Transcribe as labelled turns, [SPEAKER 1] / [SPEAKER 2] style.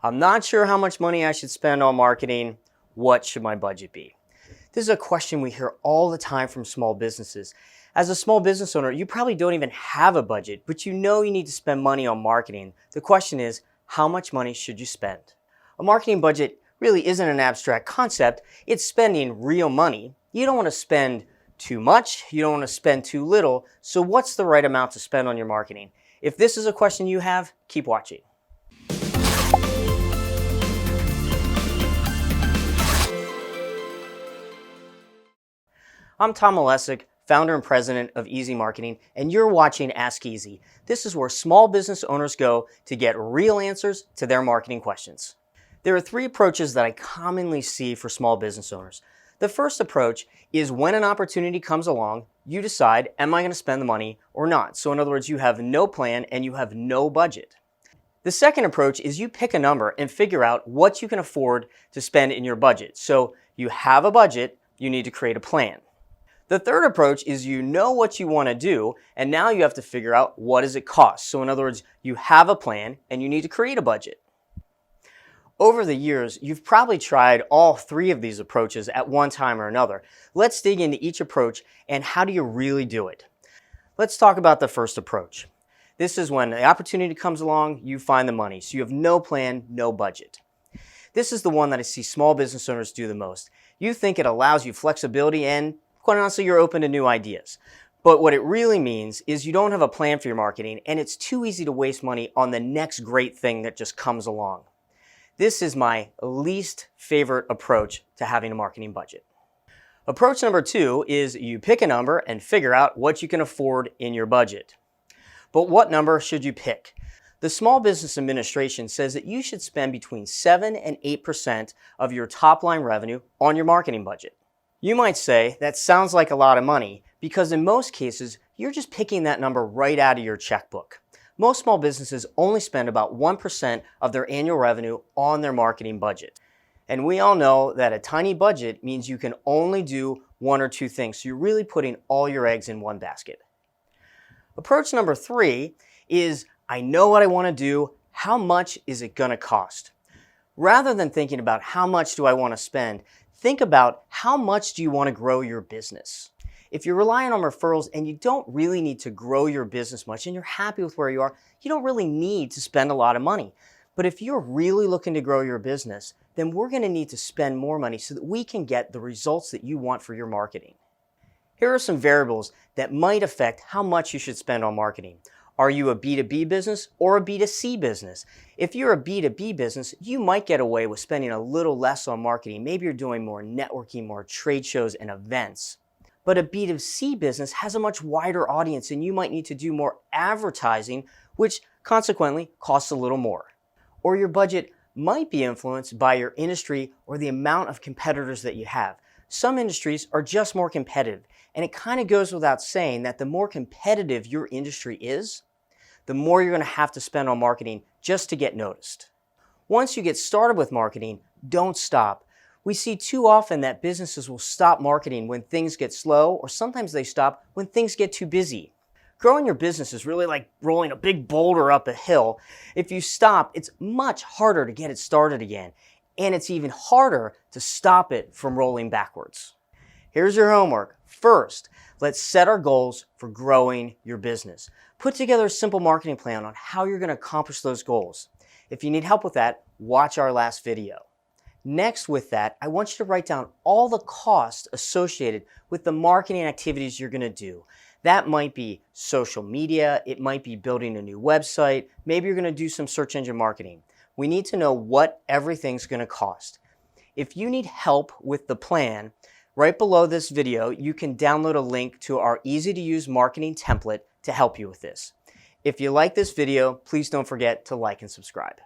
[SPEAKER 1] I'm not sure how much money I should spend on marketing. What should my budget be? This is a question we hear all the time from small businesses. As a small business owner, you probably don't even have a budget, but you know you need to spend money on marketing. The question is, how much money should you spend? A marketing budget really isn't an abstract concept. It's spending real money. You don't want to spend too much. You don't want to spend too little. So what's the right amount to spend on your marketing? If this is a question you have, keep watching. I'm Tom Malesic, founder and president of EZMarketing, and you're watching Ask Easy. This is where small business owners go to get real answers to their marketing questions. There are three approaches that I commonly see for small business owners. The first approach is when an opportunity comes along, you decide, am I going to spend the money or not? So in other words, you have no plan and you have no budget. The second approach is you pick a number and figure out what you can afford to spend in your budget. So you have a budget, you need to create a plan. The third approach is you know what you want to do, and now you have to figure out what does it cost. So in other words, you have a plan and you need to create a budget. Over the years, you've probably tried all three of these approaches at one time or another. Let's dig into each approach and how do you really do it. Let's talk about the first approach. This is when the opportunity comes along, you find the money. So you have no plan, no budget. This is the one that I see small business owners do the most. You think it allows you flexibility and quite honestly, you're open to new ideas. But what it really means is you don't have a plan for your marketing and it's too easy to waste money on the next great thing that just comes along. This is my least favorite approach to having a marketing budget. Approach number two is you pick a number and figure out what you can afford in your budget. But what number should you pick? The Small Business Administration says that you should spend between 7 and 8% of your top line revenue on your marketing budget. You might say that sounds like a lot of money because in most cases, you're just picking that number right out of your checkbook. Most small businesses only spend about 1% of their annual revenue on their marketing budget. And we all know that a tiny budget means you can only do one or two things. So you're really putting all your eggs in one basket. Approach number three is I know what I want to do. How much is it going to cost? Rather than thinking about how much do I want to spend, think about how much do you want to grow your business. If you're relying on referrals and you don't really need to grow your business much and you're happy with where you are, you don't really need to spend a lot of money. But if you're really looking to grow your business, then we're going to need to spend more money so that we can get the results that you want for your marketing. Here are some variables that might affect how much you should spend on marketing. Are you a B2B business or a B2C business? If you're a B2B business, you might get away with spending a little less on marketing. Maybe you're doing more networking, more trade shows and events. But a B2C business has a much wider audience and you might need to do more advertising, which consequently costs a little more. Or your budget might be influenced by your industry or the amount of competitors that you have. Some industries are just more competitive, and it kind of goes without saying that the more competitive your industry is, the more you're going to have to spend on marketing just to get noticed. Once you get started with marketing, don't stop. We see too often that businesses will stop marketing when things get slow, or sometimes they stop when things get too busy. Growing your business is really like rolling a big boulder up a hill. If you stop, it's much harder to get it started again, and it's even harder to stop it from rolling backwards. Here's your homework. First, let's set our goals for growing your business. Put together a simple marketing plan on how you're going to accomplish those goals. If you need help with that, watch our last video. Next with that, I want you to write down all the costs associated with the marketing activities you're going to do. That might be social media, it might be building a new website, maybe you're going to do some search engine marketing. We need to know what everything's going to cost. If you need help with the plan, right below this video, you can download a link to our easy-to-use marketing template to help you with this. If you like this video, please don't forget to like and subscribe.